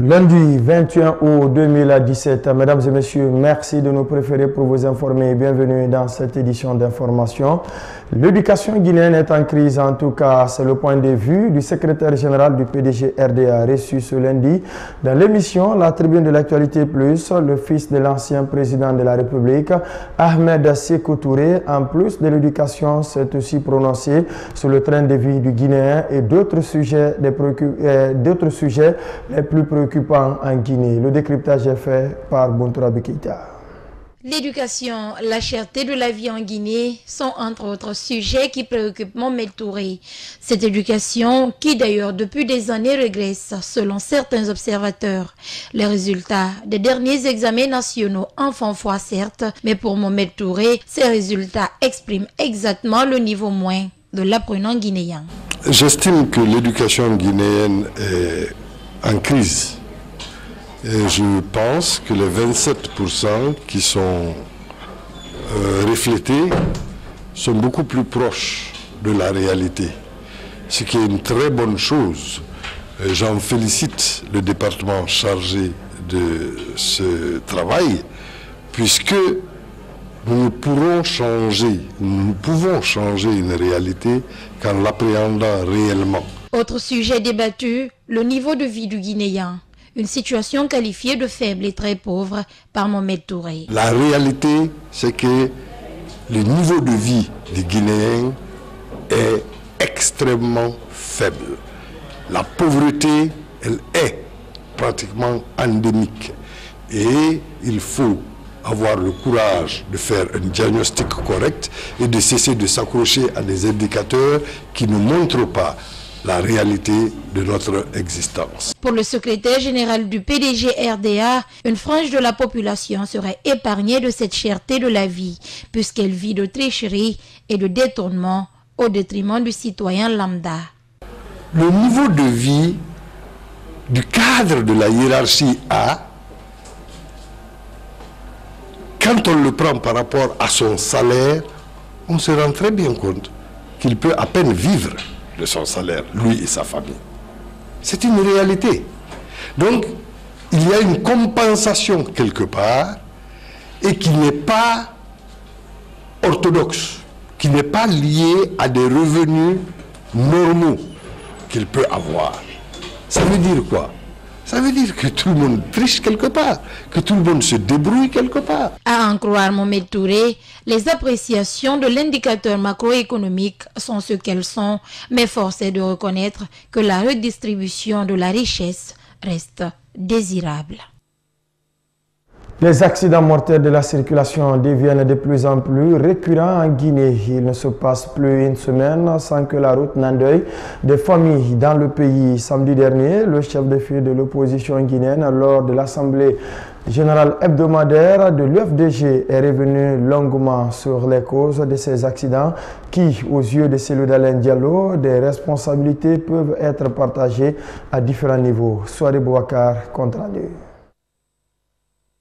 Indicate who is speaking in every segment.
Speaker 1: Lundi 21 août 2017, mesdames et messieurs, merci de nous préférer pour vous informer et bienvenue dans cette édition d'information. L'éducation guinéenne est en crise, en tout cas, c'est le point de vue du secrétaire général du PDG RDA reçu ce lundi dans l'émission La Tribune de l'Actualité Plus. Le fils de l'ancien président de la République, Ahmed Sékou Touré, en plus de l'éducation, s'est aussi prononcé sur le train de vie du Guinéen et d'autres sujets les plus préoccupants en Guinée. Le décryptage est fait par Bontourabi Keïta.
Speaker 2: L'éducation, la cherté de la vie en Guinée sont entre autres sujets qui préoccupent Mohamed Touré. Cette éducation qui d'ailleurs depuis des années régresse selon certains observateurs. Les résultats des derniers examens nationaux en font foi certes, mais pour Mohamed Touré, ces résultats expriment exactement le niveau moins de l'apprenant guinéen.
Speaker 3: J'estime que l'éducation guinéenne est en crise. Et je pense que les 27% qui sont reflétés sont beaucoup plus proches de la réalité. Ce qui est une très bonne chose. J'en félicite le département chargé de ce travail, puisque nous pouvons changer une réalité qu'en l'appréhendant réellement.
Speaker 2: Autre sujet débattu, le niveau de vie du Guinéen. Une situation qualifiée de faible et très pauvre par Mohamed Touré.
Speaker 3: La réalité, c'est que le niveau de vie des Guinéens est extrêmement faible. La pauvreté, elle est pratiquement endémique. Et il faut avoir le courage de faire un diagnostic correct et de cesser de s'accrocher à des indicateurs qui ne montrent pas la réalité de notre existence.
Speaker 2: Pour le secrétaire général du PDG RDA, une frange de la population serait épargnée de cette cherté de la vie, puisqu'elle vit de tricherie et de détournement au détriment du citoyen lambda.
Speaker 3: Le niveau de vie du cadre de la hiérarchie A, quand on le prend par rapport à son salaire, on se rend très bien compte qu'il peut à peine vivre de son salaire, lui et sa famille. C'est une réalité. Donc, il y a une compensation quelque part et qui n'est pas orthodoxe, qui n'est pas liée à des revenus normaux qu'il peut avoir. Ça veut dire quoi? Ça veut dire que tout le monde triche quelque part, que tout le monde se débrouille quelque part.
Speaker 2: À en croire Mohamed Touré, les appréciations de l'indicateur macroéconomique sont ce qu'elles sont, mais force est de reconnaître que la redistribution de la richesse reste désirable.
Speaker 1: Les accidents mortels de la circulation deviennent de plus en plus récurrents en Guinée. Il ne se passe plus une semaine sans que la route n'endeuille des familles dans le pays. Samedi dernier, le chef de file de l'opposition guinéenne, lors de l'Assemblée générale hebdomadaire de l'UFDG, est revenu longuement sur les causes de ces accidents qui, aux yeux de Cellou Dalein Diallo, des responsabilités peuvent être partagées à différents niveaux. Soirée Bouakar, compte rendu.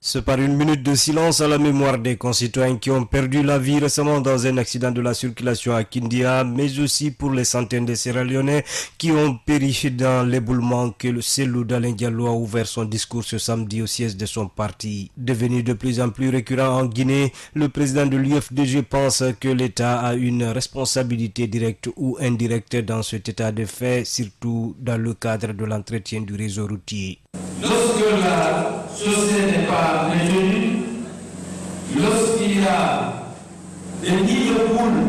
Speaker 4: C'est par une minute de silence à la mémoire des concitoyens qui ont perdu la vie récemment dans un accident de la circulation à Kindia, mais aussi pour les centaines de Sierra-Léonais qui ont péri dans l'éboulement que le Cellou Dalein Diallo a ouvert son discours ce samedi au siège de son parti. Devenu de plus en plus récurrent en Guinée, le président de l'UFDG pense que l'État a une responsabilité directe ou indirecte dans cet état de fait, surtout dans le cadre de l'entretien du réseau routier.
Speaker 5: Lorsque la société n'est pas maintenue, lorsqu'il y a des nids de poules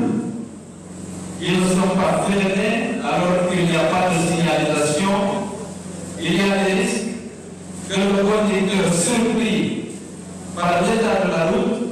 Speaker 5: qui ne sont pas freinés alors qu'il n'y a pas de signalisation, il y a des risques que le conducteur surpris par l'état de la route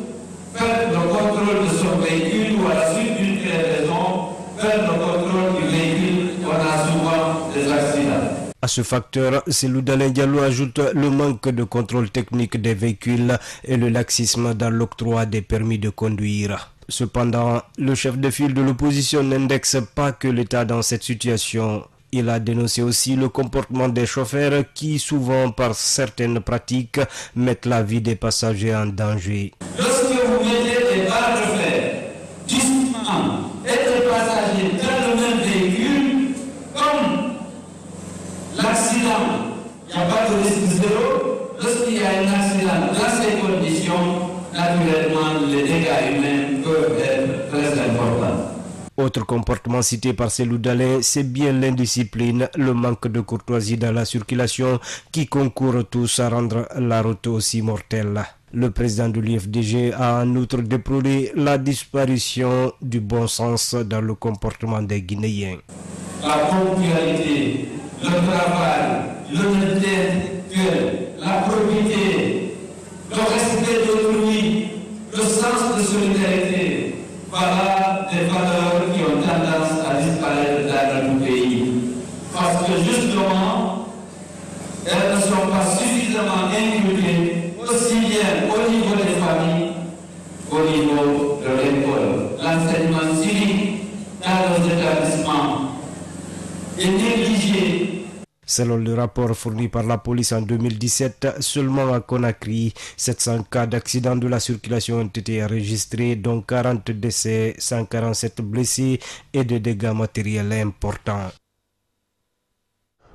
Speaker 5: perde le contrôle de son véhicule ou à la suite d'une crevaison perde le contrôle du véhicule. On a souvent des accidents.
Speaker 4: À ce facteur, Cellou Dalein Diallo ajoute le manque de contrôle technique des véhicules et le laxisme dans l'octroi des permis de conduire. Cependant, le chef de file de l'opposition n'indexe pas que l'État dans cette situation. Il a dénoncé aussi le comportement des chauffeurs qui, souvent par certaines pratiques, mettent la vie des passagers en danger.
Speaker 5: Lorsque vous mettez des barres de fer, justement, et des passagers dans le même véhicule, comme l'accident, il n'y a pas de risque
Speaker 4: Autre comportement cité par Cellou Dalein, c'est bien l'indiscipline, le manque de courtoisie dans la circulation qui concourent tous à rendre la route aussi mortelle. Le président de l'UFDG a en outre déploré la disparition du bon sens dans le comportement des Guinéens.
Speaker 5: La ponctualité, le travail, l'honnêteté intellectuelle, la probité, le respect d'autrui, le sens de solidarité, voilà des valeurs qui ont tendance à disparaître dans notre pays. Parce que justement, elles ne sont pas suffisamment inculquées, aussi bien au niveau des familles qu'au niveau de l'école. L'enseignement civique dans nos établissements est négligé.
Speaker 4: Selon le rapport fourni par la police en 2017, seulement à Conakry, 700 cas d'accidents de la circulation ont été enregistrés, dont 40 décès, 147 blessés et des dégâts matériels importants.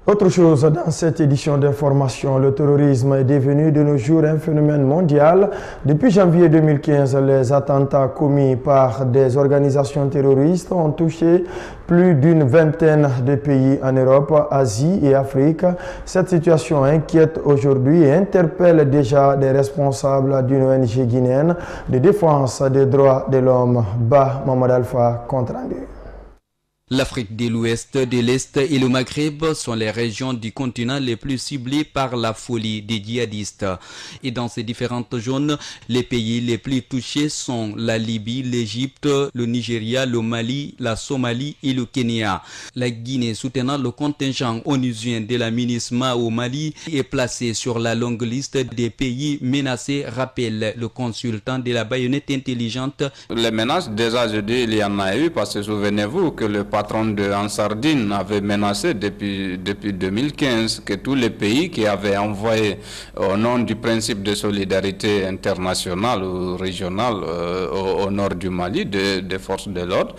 Speaker 1: Autre chose, dans cette édition d'information, le terrorisme est devenu de nos jours un phénomène mondial. Depuis janvier 2015, les attentats commis par des organisations terroristes ont touché plus d'une vingtaine de pays en Europe, Asie et Afrique. Cette situation inquiète aujourd'hui et interpelle déjà des responsables d'une ONG guinéenne de défense des droits de l'homme. Bah Mohamed Alpha, compte rendu.
Speaker 6: L'Afrique de l'Ouest, de l'Est et le Maghreb sont les régions du continent les plus ciblées par la folie des djihadistes. Et dans ces différentes zones, les pays les plus touchés sont la Libye, l'Égypte, le Nigeria, le Mali, la Somalie et le Kenya. La Guinée, soutenant le contingent onusien de la MINUSMA au Mali, est placée sur la longue liste des pays menacés, rappelle le consultant de la baïonnette intelligente.
Speaker 7: Les menaces, déjà je dis, il y en a eu, parce que souvenez-vous que le patron de Ansardine avait menacé depuis 2015 que tous les pays qui avaient envoyé au nom du principe de solidarité internationale ou régionale au nord du Mali des forces de l'ordre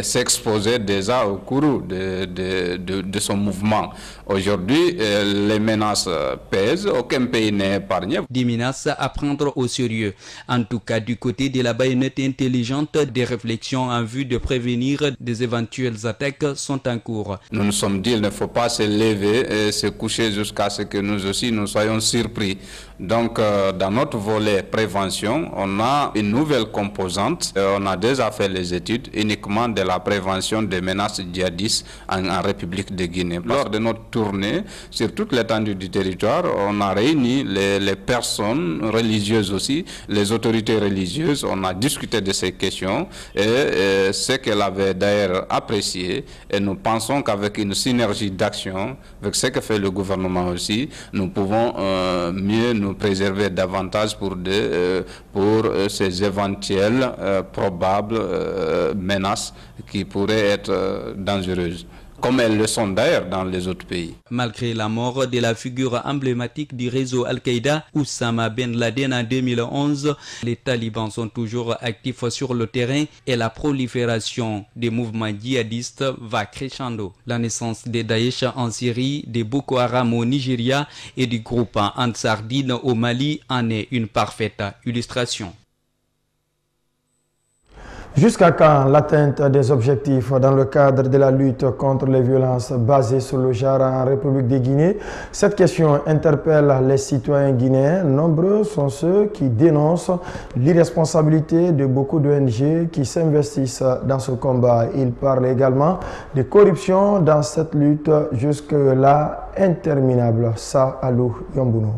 Speaker 7: s'exposaient déjà au cours de son mouvement. Aujourd'hui, les menaces pèsent, aucun pays n'est épargné.
Speaker 6: Des menaces à prendre au sérieux. En tout cas, du côté de la baïonnette intelligente, des réflexions en vue de prévenir des éventuelles attaques sont en cours.
Speaker 7: Nous nous sommes dit qu'il ne faut pas se lever et se coucher jusqu'à ce que nous aussi nous soyons surpris. Donc, dans notre volet prévention, on a une nouvelle composante. On a déjà fait les études uniquement de la prévention des menaces djihadistes en République de Guinée. Lors de notre tournée sur toute l'étendue du territoire, on a réuni les personnes religieuses aussi, les autorités religieuses. On a discuté de ces questions et ce qu'elle avait d'ailleurs apprécié. Et nous pensons qu'avec une synergie d'action, avec ce que fait le gouvernement aussi, nous pouvons mieux nous préserver davantage pour ces éventuelles probables menaces qui pourraient être dangereuses, comme elles le sont d'ailleurs dans les autres pays.
Speaker 6: Malgré la mort de la figure emblématique du réseau Al-Qaïda, Oussama Ben Laden en 2011, les talibans sont toujours actifs sur le terrain et la prolifération des mouvements djihadistes va crescendo. La naissance de Daesh en Syrie, de Boko Haram au Nigeria et du groupe Ansardine au Mali en est une parfaite illustration.
Speaker 1: Jusqu'à quand l'atteinte des objectifs dans le cadre de la lutte contre les violences basées sur le genre en République de Guinée? Cette question interpelle les citoyens guinéens. Nombreux sont ceux qui dénoncent l'irresponsabilité de beaucoup d'ONG qui s'investissent dans ce combat. Ils parlent également de corruption dans cette lutte jusque-là interminable. Ça, Alou Yambounou.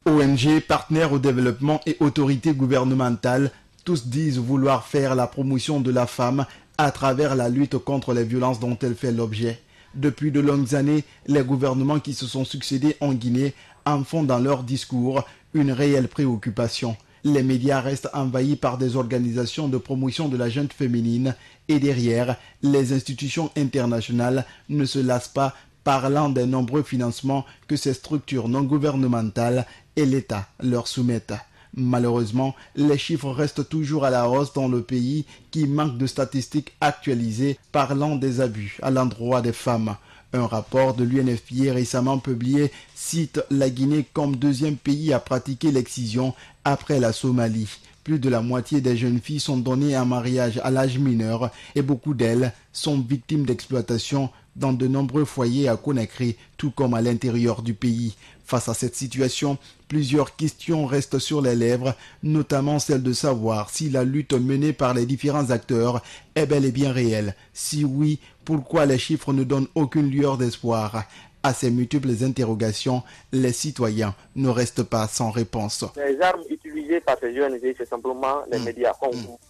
Speaker 8: ONG, partenaires au développement et autorités gouvernementales, tous disent vouloir faire la promotion de la femme à travers la lutte contre les violences dont elle fait l'objet. Depuis de longues années, les gouvernements qui se sont succédés en Guinée en font dans leur discours une réelle préoccupation. Les médias restent envahis par des organisations de promotion de la jeune féminine et derrière, les institutions internationales ne se lassent pas parlant des nombreux financements que ces structures non gouvernementales et l'État leur soumettent. Malheureusement, les chiffres restent toujours à la hausse dans le pays qui manque de statistiques actualisées parlant des abus à l'endroit des femmes. Un rapport de l'UNFPA récemment publié cite la Guinée comme deuxième pays à pratiquer l'excision après la Somalie. Plus de la moitié des jeunes filles sont données en mariage à l'âge mineur et beaucoup d'elles sont victimes d'exploitation dans de nombreux foyers à Conakry, tout comme à l'intérieur du pays. Face à cette situation, plusieurs questions restent sur les lèvres, notamment celle de savoir si la lutte menée par les différents acteurs est bel et bien réelle. Si oui, pourquoi les chiffres ne donnent aucune lueur d'espoir? À ces multiples interrogations, les citoyens ne restent pas sans réponse.
Speaker 9: Les armes utilisées par ces jeunes, c'est simplement les médias.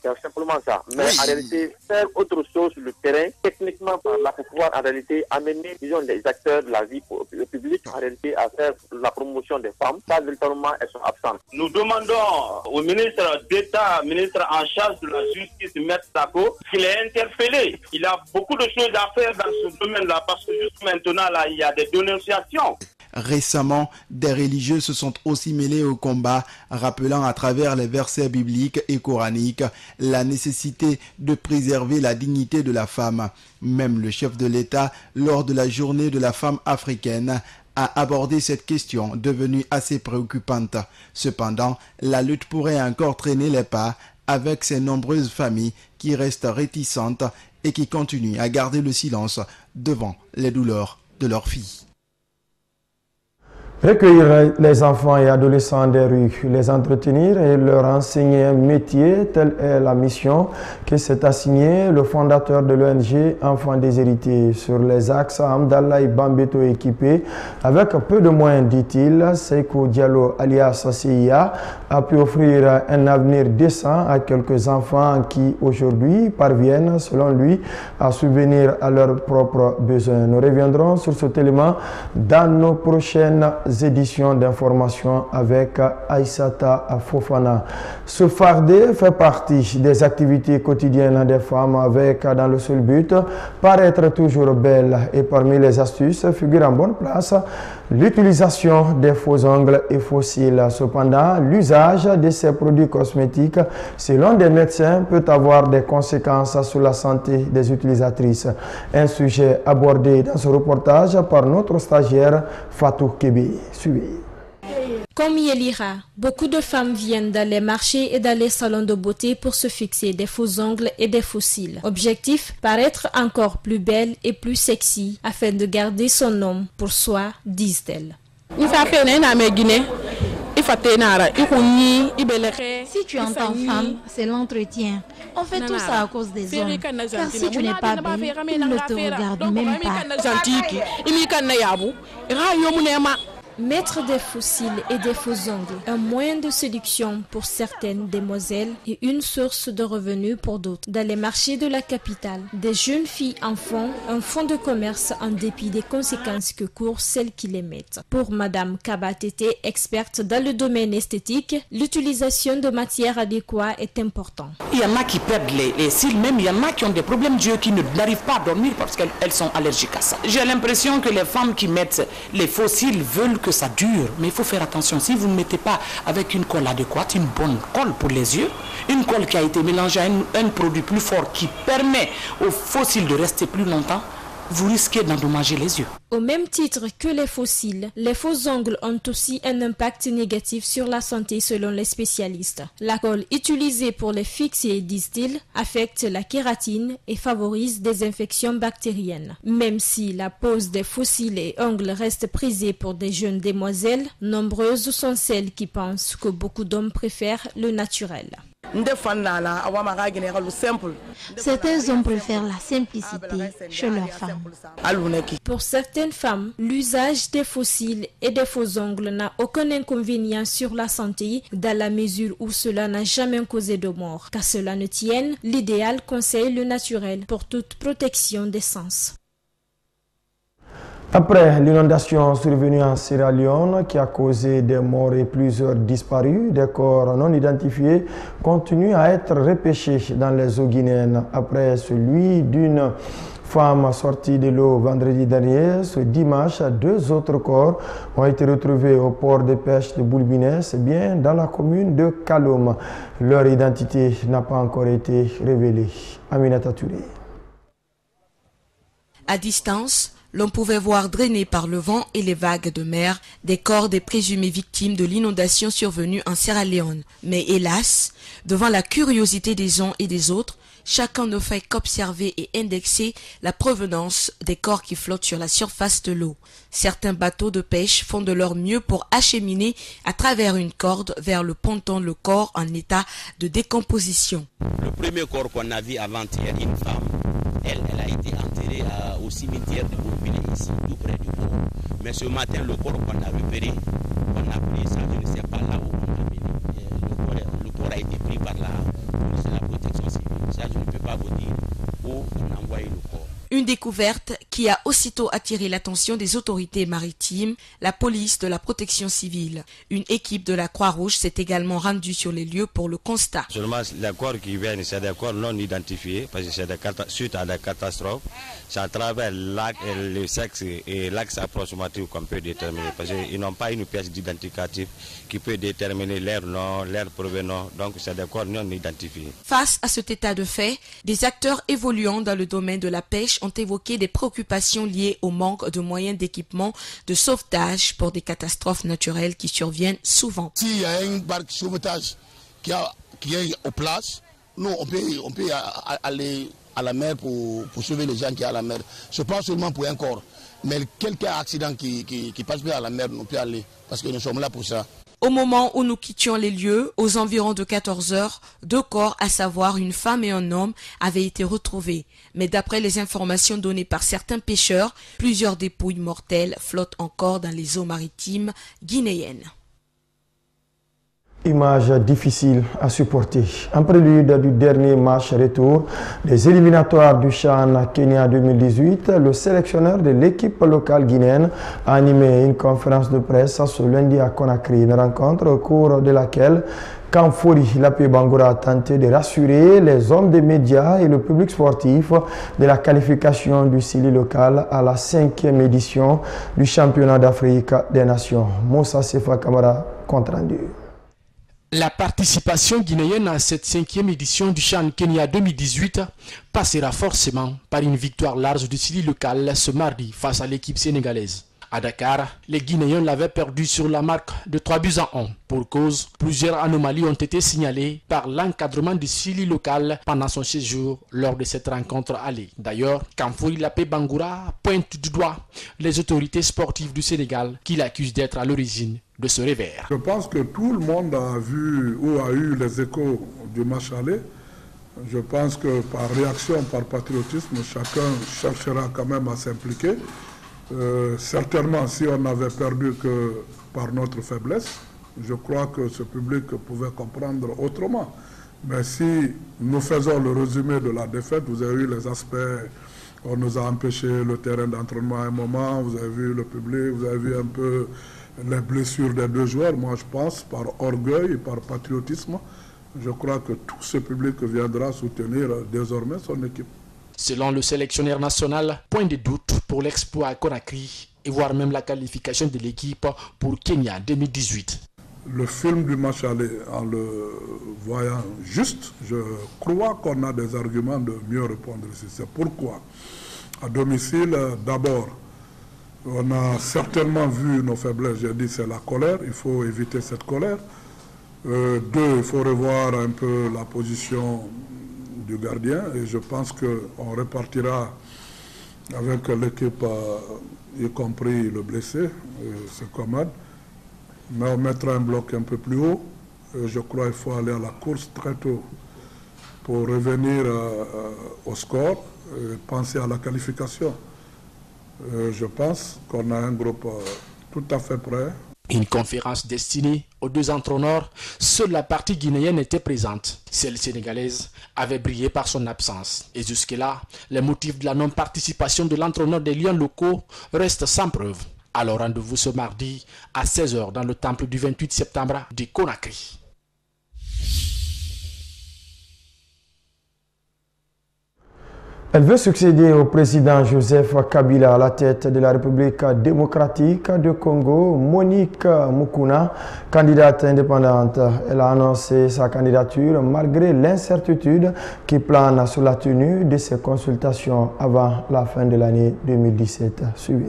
Speaker 9: C'est simplement ça. Mais en réalité, faire autre chose sur le terrain, techniquement parlant, pour pouvoir en réalité amener, disons, les acteurs de la vie publique, en réalité, à faire la promotion des femmes, ça, véritablement, elles sont absentes.
Speaker 5: Nous demandons au ministre d'État, ministre en charge de la justice, M. Sako, qu'il est interpellé. Il a beaucoup de choses à faire dans ce domaine-là, parce que juste maintenant, là, il y a des dénonciations.
Speaker 8: Récemment, des religieux se sont aussi mêlés au combat, rappelant à travers les versets bibliques et coraniques la nécessité de préserver la dignité de la femme. Même le chef de l'État, lors de la journée de la femme africaine, a abordé cette question devenue assez préoccupante. Cependant, la lutte pourrait encore traîner les pas avec ces nombreuses familles qui restent réticentes et qui continuent à garder le silence devant les douleurs de leurs filles.
Speaker 1: Recueillir les enfants et adolescents des rues, les entretenir et leur enseigner un métier, telle est la mission que s'est assignée le fondateur de l'ONG Enfants déshérités. Sur les axes, Amdallah Bambeto équipé avec peu de moyens, dit-il, Seiko Diallo alias CIA a pu offrir un avenir décent à quelques enfants qui aujourd'hui parviennent, selon lui, à subvenir à leurs propres besoins. Nous reviendrons sur cet élément dans nos prochaines éditions d'information avec Aïssata Fofana. Se farder fait partie des activités quotidiennes des femmes avec dans le seul but paraître toujours belle, et parmi les astuces figure en bonne place l'utilisation des faux ongles et faux cils. Cependant, l'usage de ces produits cosmétiques, selon des médecins, peut avoir des conséquences sur la santé des utilisatrices. Un sujet abordé dans ce reportage par notre stagiaire Fatou Kébé. Suivez.
Speaker 10: Comme Yelira, beaucoup de femmes viennent dans les marchés et dans les salons de beauté pour se fixer des faux ongles et des faux cils. Objectif, paraître encore plus belle et plus sexy afin de garder son homme pour soi, disent-elles.
Speaker 2: Si tu entends femme, c'est l'entretien. On fait tout ça à cause des hommes. Car si tu n'es pas belle, ils ne te regardent même pas.
Speaker 10: Mettre des faux cils et des faux ongles, un moyen de séduction pour certaines demoiselles et une source de revenus pour d'autres. Dans les marchés de la capitale, des jeunes filles en font un fonds de commerce en dépit des conséquences que courent celles qui les mettent. Pour Madame Kabatete, experte dans le domaine esthétique, l'utilisation de matières adéquates est importante.
Speaker 11: Il y en a qui perdent les cils, même il y en a qui ont des problèmes d'yeux, qui n'arrivent pas à dormir parce qu'elles sont allergiques à ça. J'ai l'impression que les femmes qui mettent les faux cils veulent que ça dure, mais il faut faire attention. Si vous ne mettez pas avec une colle adéquate, une bonne colle pour les yeux, une colle qui a été mélangée à un produit plus fort qui permet aux faux cils de rester plus longtemps, vous risquez d'endommager les yeux.
Speaker 10: Au même titre que les faux cils, les faux ongles ont aussi un impact négatif sur la santé selon les spécialistes. La colle utilisée pour les fixer, disent-ils, affecte la kératine et favorise des infections bactériennes. Même si la pose des faux cils et ongles reste prisée pour des jeunes demoiselles, nombreuses sont celles qui pensent que beaucoup d'hommes préfèrent le naturel.
Speaker 2: Certains hommes préfèrent la simplicité chez leurs femmes.
Speaker 10: Pour certaines femmes, l'usage des faux cils et des faux ongles n'a aucun inconvénient sur la santé dans la mesure où cela n'a jamais causé de mort. Qu'à cela ne tienne, l'idéal conseille le naturel pour toute protection des sens.
Speaker 1: Après l'inondation survenue en Sierra Leone qui a causé des morts et plusieurs disparus, des corps non identifiés continuent à être repêchés dans les eaux guinéennes. Après celui d'une femme sortie de l'eau vendredi dernier, ce dimanche, 2 autres corps ont été retrouvés au port de pêche de Boulbinès, bien dans la commune de Kalom. Leur identité n'a pas encore été révélée. Aminata Touré.
Speaker 12: À distance, l'on pouvait voir drainés par le vent et les vagues de mer des corps des présumées victimes de l'inondation survenue en Sierra Leone. Mais hélas, devant la curiosité des uns et des autres, chacun ne fait qu'observer et indexer la provenance des corps qui flottent sur la surface de l'eau. Certains bateaux de pêche font de leur mieux pour acheminer à travers une corde vers le ponton le corps en état de décomposition.
Speaker 13: Le premier corps qu'on a vu avant-hier, une femme, elle a été enterrée au cimetière de Bourville ici, tout près du port. Mais ce matin, le corps qu'on a repéré, on a pris ça, je ne sais pas là où on a mis. Le corps a été pris par la protection civile. Ça, je ne peux pas vous dire où on a envoyé le corps.
Speaker 12: Une découverte qui a aussitôt attiré l'attention des autorités maritimes, la police de la protection civile. Une équipe de la Croix-Rouge s'est également rendue sur les lieux pour le constat.
Speaker 14: Seulement, les corps qui viennent, c'est des corps non identifiés, parce que c'est suite à des catastrophes. C'est à travers le sexe et l'axe approximatif qu'on peut déterminer, parce qu'ils n'ont pas une pièce d'identificatif qui peut déterminer leur nom, leur provenance. Donc, c'est des corps non identifiés.
Speaker 12: Face à cet état de fait, des acteurs évoluant dans le domaine de la pêche ont évoqué des préoccupations liées au manque de moyens d'équipement de sauvetage pour des catastrophes naturelles qui surviennent souvent.
Speaker 15: S'il y a un barque de sauvetage qui est en place, nous on peut aller à la mer pour sauver les gens qui sont à la mer. Ce n'est pas seulement pour un corps, mais quelqu'un accident qui passe bien à la mer, nous peut aller parce que nous sommes là pour ça.
Speaker 12: Au moment où nous quittions les lieux, aux environs de 14 heures, 2 corps, à savoir une femme et un homme, avaient été retrouvés. Mais d'après les informations données par certains pêcheurs, plusieurs dépouilles mortelles flottent encore dans les eaux maritimes guinéennes.
Speaker 1: Image difficile à supporter. En prélude du dernier match retour des éliminatoires du CHAN Kenya 2018, le sélectionneur de l'équipe locale guinéenne a animé une conférence de presse ce lundi à Conakry, une rencontre au cours de laquelle Kamfori Lapé Bangoura a tenté de rassurer les hommes des médias et le public sportif de la qualification du Sili local à la 5e édition du championnat d'Afrique des Nations. Moussa Sefa Kamara, compte rendu.
Speaker 16: La participation guinéenne à cette 5e édition du CHAN Kenya 2018 passera forcément par une victoire large du Sili local ce mardi face à l'équipe sénégalaise. À Dakar, les Guinéens l'avaient perdu sur la marque de 3-1. Pour cause, plusieurs anomalies ont été signalées par l'encadrement du Sili local pendant son séjour lors de cette rencontre allée. D'ailleurs, Kamfori Lapé Bangoura pointe du doigt les autorités sportives du Sénégal qui l'accusent d'être à l'origine de ce revers.
Speaker 17: Je pense que tout le monde a vu ou a eu les échos du match aller. Je pense que par réaction, par patriotisme, chacun cherchera quand même à s'impliquer. Certainement, si on n'avait perdu que par notre faiblesse, je crois que ce public pouvait comprendre autrement. Mais si nous faisons le résumé de la défaite, vous avez eu les aspects, on nous a empêché le terrain d'entraînement à un moment, vous avez vu le public, vous avez vu un peu les blessures des deux joueurs. Moi, je pense, par orgueil et par patriotisme, je crois que tout ce public viendra soutenir désormais son équipe.
Speaker 16: Selon le sélectionneur national, point de doute pour l'exploit à Conakry et voire même la qualification de l'équipe pour Kenya 2018.
Speaker 17: Le film du match aller, en le voyant juste, je crois qu'on a des arguments de mieux répondre ici. C'est pourquoi, à domicile, d'abord, on a certainement vu nos faiblesses. J'ai dit c'est la colère, il faut éviter cette colère. 2, il faut revoir un peu la position du gardien et je pense qu'on repartira avec l'équipe, y compris le blessé, c'est commode. Mais on mettra un bloc un peu plus haut. Je crois qu'il faut aller à la course très tôt pour revenir au score et penser à la qualification. Je pense qu'on a un groupe tout à fait prêt.
Speaker 16: Une conférence destinée aux 2 entraîneurs, seule la partie guinéenne était présente. Celle sénégalaise avait brillé par son absence. Et jusque-là, les motifs de la non-participation de l'entraîneur des Lions locaux restent sans preuve. Alors rendez-vous ce mardi à 16h dans le temple du 28 septembre de Conakry.
Speaker 1: Elle veut succéder au président Joseph Kabila à la tête de la République démocratique de Congo. Monique Mukuna, candidate indépendante, elle a annoncé sa candidature malgré l'incertitude qui plane sur la tenue de ces consultations avant la fin de l'année 2017. Suivez.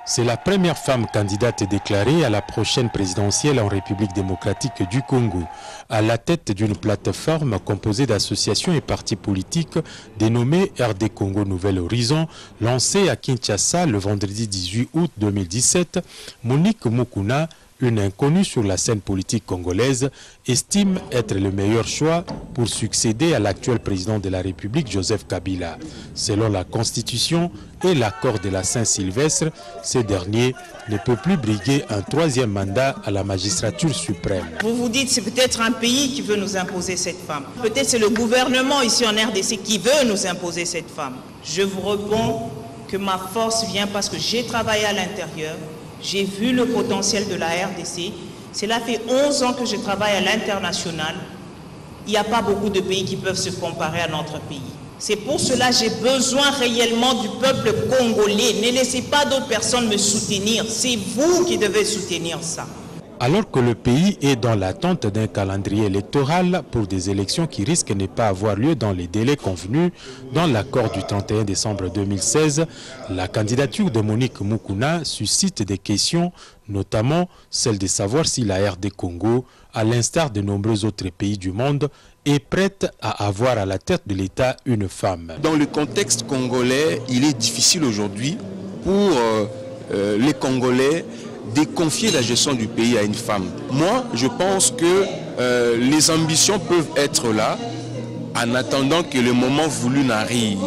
Speaker 18: C'est la première femme candidate déclarée à la prochaine présidentielle en République démocratique du Congo, à la tête d'une plateforme composée d'associations et partis politiques dénommée RD Congo Nouvel Horizon, lancée à Kinshasa le vendredi 18 août 2017. Monique Mukuna, une inconnue sur la scène politique congolaise, estime être le meilleur choix pour succéder à l'actuel président de la République, Joseph Kabila. Selon la Constitution et l'accord de la Saint-Sylvestre, ce dernier ne peut plus briguer un troisième mandat à la magistrature suprême.
Speaker 19: Vous vous dites c'est peut-être un pays qui veut nous imposer cette femme. Peut-être c'est le gouvernement ici en RDC qui veut nous imposer cette femme. Je vous réponds que ma force vient parce que j'ai travaillé à l'intérieur. J'ai vu le potentiel de la RDC. Cela fait 11 ans que je travaille à l'international. Il n'y a pas beaucoup de pays qui peuvent se comparer à notre pays. C'est pour cela que j'ai besoin réellement du peuple congolais. Ne laissez pas d'autres personnes me soutenir. C'est vous qui devez soutenir ça.
Speaker 18: Alors que le pays est dans l'attente d'un calendrier électoral pour des élections qui risquent de ne pas avoir lieu dans les délais convenus dans l'accord du 31 décembre 2016, la candidature de Monique Mukuna suscite des questions, notamment celle de savoir si la RD Congo, à l'instar de nombreux autres pays du monde, est prête à avoir à la tête de l'État une femme.
Speaker 20: Dans le contexte congolais, il est difficile aujourd'hui pour les Congolais de confier la gestion du pays à une femme. Moi, je pense que les ambitions peuvent être là en attendant que le moment voulu n'arrive.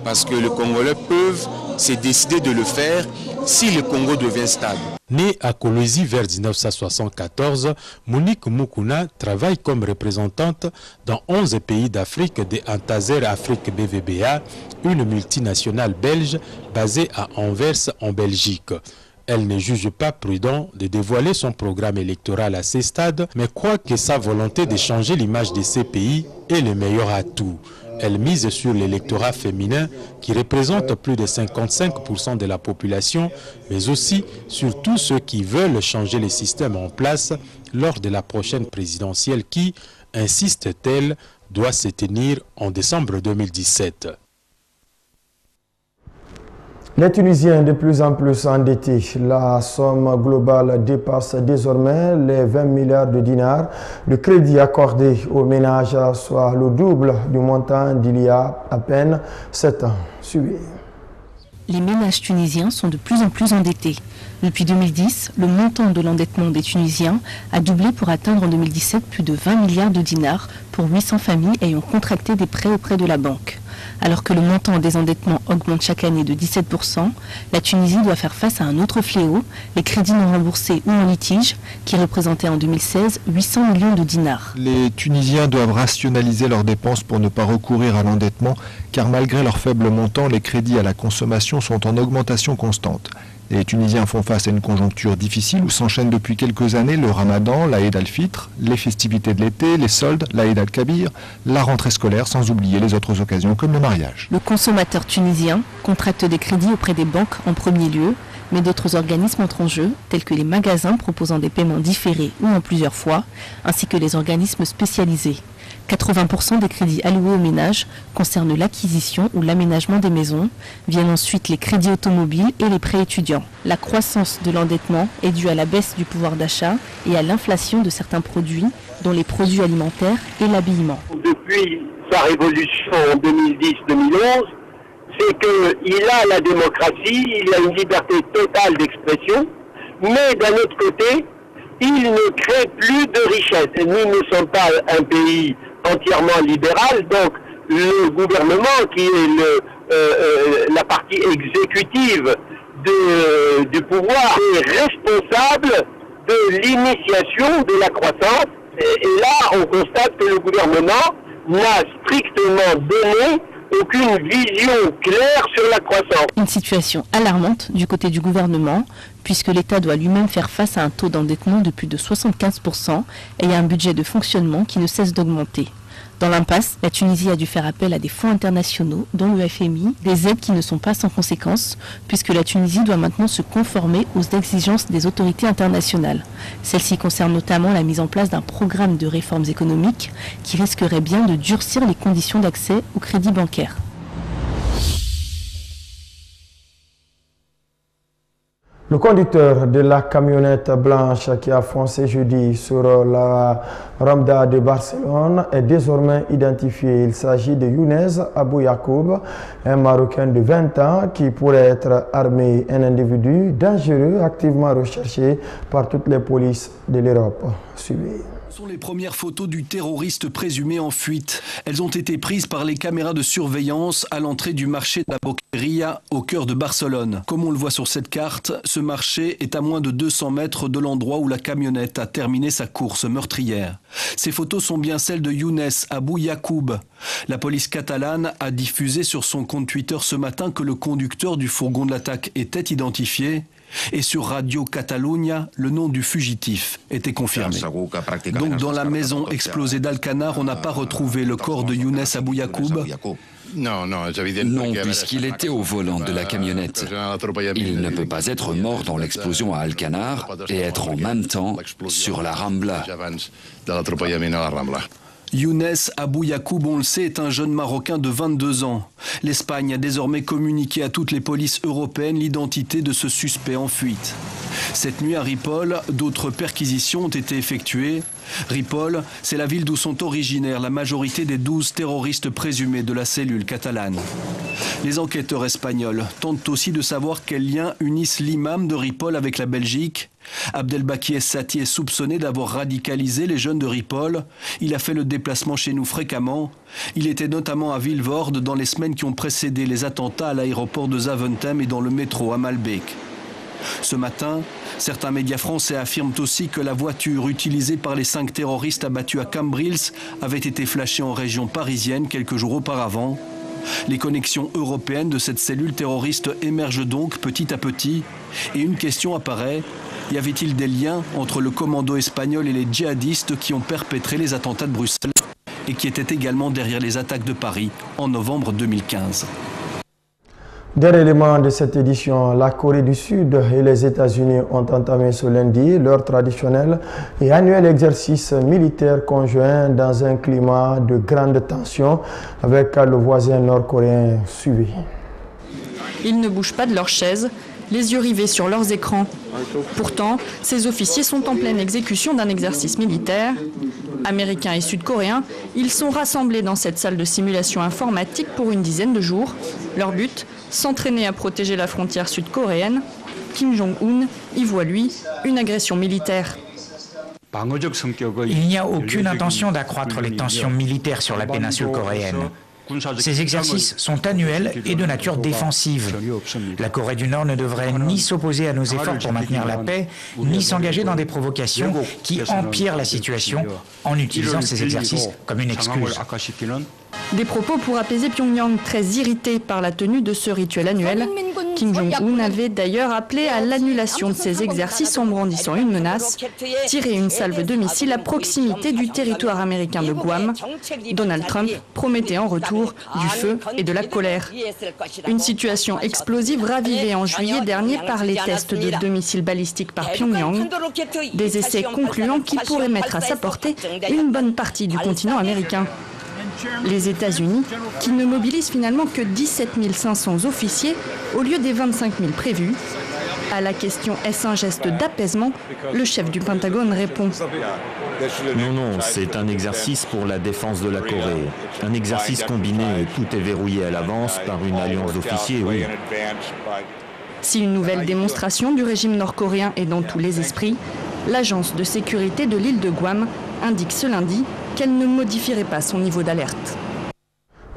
Speaker 20: Parce que les Congolais peuvent se décider de le faire si le Congo devient stable.
Speaker 18: Née à Kolwezi vers 1974, Monique Mukuna travaille comme représentante dans 11 pays d'Afrique de Antazer Afrique BVBA, une multinationale belge basée à Anvers en Belgique. Elle ne juge pas prudent de dévoiler son programme électoral à ces stades, mais croit que sa volonté de changer l'image de ces pays est le meilleur atout. Elle mise sur l'électorat féminin qui représente plus de 55% de la population, mais aussi sur tous ceux qui veulent changer le système en place lors de la prochaine présidentielle qui, insiste-t-elle, doit se tenir en décembre 2017.
Speaker 1: Les Tunisiens de plus en plus endettés. La somme globale dépasse désormais les 20 milliards de dinars de crédit accordé aux ménages, soit le double du montant d'il y a à peine 7 ans. Suivez.
Speaker 21: Les ménages tunisiens sont de plus en plus endettés. Depuis 2010, le montant de l'endettement des Tunisiens a doublé pour atteindre en 2017 plus de 20 milliards de dinars pour 800 familles ayant contracté des prêts auprès de la banque. Alors que le montant des endettements augmente chaque année de 17%, la Tunisie doit faire face à un autre fléau, les crédits non remboursés ou en litige, qui représentaient en 2016 800 millions de dinars.
Speaker 22: Les Tunisiens doivent rationaliser leurs dépenses pour ne pas recourir à l'endettement, car malgré leur faible montant, les crédits à la consommation sont en augmentation constante. Les Tunisiens font face à une conjoncture difficile où s'enchaînent depuis quelques années le Ramadan, l'Aïd al-Fitr, les festivités de l'été, les soldes, l'Aïd al-Kabir, la rentrée scolaire, sans oublier les autres occasions comme le mariage.
Speaker 21: Le consommateur tunisien contracte des crédits auprès des banques en premier lieu, mais d'autres organismes entrent en jeu, tels que les magasins proposant des paiements différés ou en plusieurs fois, ainsi que les organismes spécialisés. 80% des crédits alloués aux ménages concernent l'acquisition ou l'aménagement des maisons. Viennent ensuite les crédits automobiles et les prêts étudiants. La croissance de l'endettement est due à la baisse du pouvoir d'achat et à l'inflation de certains produits, dont les produits alimentaires et l'habillement.
Speaker 23: Depuis sa révolution en 2010-2011, c'est qu'il a la démocratie, il a une liberté totale d'expression, mais d'un autre côté, il ne crée plus de richesse. Et nous ne sommes pas un pays entièrement libéral, donc le gouvernement, qui est la partie exécutive du pouvoir, est responsable de l'initiation de la croissance. Et là, on constate que le gouvernement n'a strictement donné aucune vision claire sur la croissance.
Speaker 21: Une situation alarmante du côté du gouvernement, puisque l'État doit lui-même faire face à un taux d'endettement de plus de 75% et à un budget de fonctionnement qui ne cesse d'augmenter. Dans l'impasse, la Tunisie a dû faire appel à des fonds internationaux, dont le FMI, des aides qui ne sont pas sans conséquences, puisque la Tunisie doit maintenant se conformer aux exigences des autorités internationales. Celles-ci concernent notamment la mise en place d'un programme de réformes économiques qui risquerait bien de durcir les conditions d'accès au crédit bancaire.
Speaker 1: Le conducteur de la camionnette blanche qui a foncé jeudi sur la Rambla de Barcelone est désormais identifié. Il s'agit de Younes Abou Yacoub, un Marocain de 20 ans qui pourrait être armé, un individu dangereux activement recherché par toutes les polices de l'Europe. Suivez.
Speaker 3: Ce sont les premières photos du terroriste présumé en fuite. Elles ont été prises par les caméras de surveillance à l'entrée du marché de la Boqueria au cœur de Barcelone. Comme on le voit sur cette carte, ce marché est à moins de 200 mètres de l'endroit où la camionnette a terminé sa course meurtrière. Ces photos sont bien celles de Younes Abou Yacoub. La police catalane a diffusé sur son compte Twitter ce matin que le conducteur du fourgon de l'attaque était identifié. Et sur Radio Catalunya, le nom du fugitif était confirmé. Donc dans la maison explosée d'Alcanar, on n'a pas retrouvé le corps de Younes Abou Yacoub.
Speaker 4: Non, puisqu'il était au volant de la camionnette. Il ne peut pas être mort dans l'explosion à Alcanar et être en même temps sur la Rambla.
Speaker 3: Younes Abou Yacoub, on le sait, est un jeune Marocain de 22 ans. L'Espagne a désormais communiqué à toutes les polices européennes l'identité de ce suspect en fuite. Cette nuit à Ripoll, d'autres perquisitions ont été effectuées. Ripoll, c'est la ville d'où sont originaires la majorité des 12 terroristes présumés de la cellule catalane. Les enquêteurs espagnols tentent aussi de savoir quels liens unissent l'imam de Ripoll avec la Belgique. Abdelbaki Essati est soupçonné d'avoir radicalisé les jeunes de Ripoll. Il a fait le déplacement chez nous fréquemment. Il était notamment à Vilvoorde dans les semaines qui ont précédé les attentats à l'aéroport de Zaventem et dans le métro à Malbec. Ce matin, certains médias français affirment aussi que la voiture utilisée par les 5 terroristes abattus à Cambrils avait été flashée en région parisienne quelques jours auparavant. Les connexions européennes de cette cellule terroriste émergent donc petit à petit. Et une question apparaît. Y avait-il des liens entre le commando espagnol et les djihadistes qui ont perpétré les attentats de Bruxelles et qui étaient également derrière les attaques de Paris en novembre 2015?
Speaker 1: Dernier élément de cette édition, la Corée du Sud et les États-Unis ont entamé ce lundi leur traditionnel et annuel exercice militaire conjoint dans un climat de grande tension avec le voisin nord-coréen suivi.
Speaker 7: Ils ne bougent pas de leur chaise, les yeux rivés sur leurs écrans. Pourtant, ces officiers sont en pleine exécution d'un exercice militaire. Américains et sud-coréens, ils sont rassemblés dans cette salle de simulation informatique pour une dizaine de jours. Leur but, s'entraîner à protéger la frontière sud-coréenne. Kim Jong-un y voit, lui, une agression militaire.
Speaker 24: Il n'y a aucune intention d'accroître les tensions militaires sur la péninsule coréenne. Ces exercices sont annuels et de nature défensive. La Corée du Nord ne devrait ni s'opposer à nos efforts pour maintenir la paix, ni s'engager dans des provocations qui empirent la situation en utilisant ces exercices comme une excuse.
Speaker 7: Des propos pour apaiser Pyongyang, très irrité par la tenue de ce rituel annuel. Kim Jong-un avait d'ailleurs appelé à l'annulation de ces exercices en brandissant une menace, tirer une salve de missiles à proximité du territoire américain de Guam. Donald Trump promettait en retour du feu et de la colère. Une situation explosive ravivée en juillet dernier par les tests de 2 missiles balistiques par Pyongyang. Des essais concluants qui pourraient mettre à sa portée une bonne partie du continent américain. Les États-Unis, qui ne mobilisent finalement que 17 500 officiers au lieu des 25 000 prévus. À la question « est-ce un geste d'apaisement ?», le chef du Pentagone répond «
Speaker 25: Non, c'est un exercice pour la défense de la Corée. Un exercice combiné où tout est verrouillé à l'avance par une alliance d'officiers, oui. »
Speaker 7: Si une nouvelle démonstration du régime nord-coréen est dans tous les esprits, l'agence de sécurité de l'île de Guam indique ce lundi qu'elle ne modifierait pas son niveau d'alerte.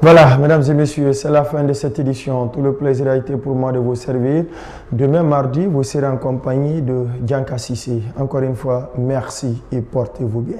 Speaker 1: Voilà, mesdames et messieurs, c'est la fin de cette édition. Tout le plaisir a été pour moi de vous servir. Demain mardi, vous serez en compagnie de Dianka Sissé. Encore une fois, merci et portez-vous bien.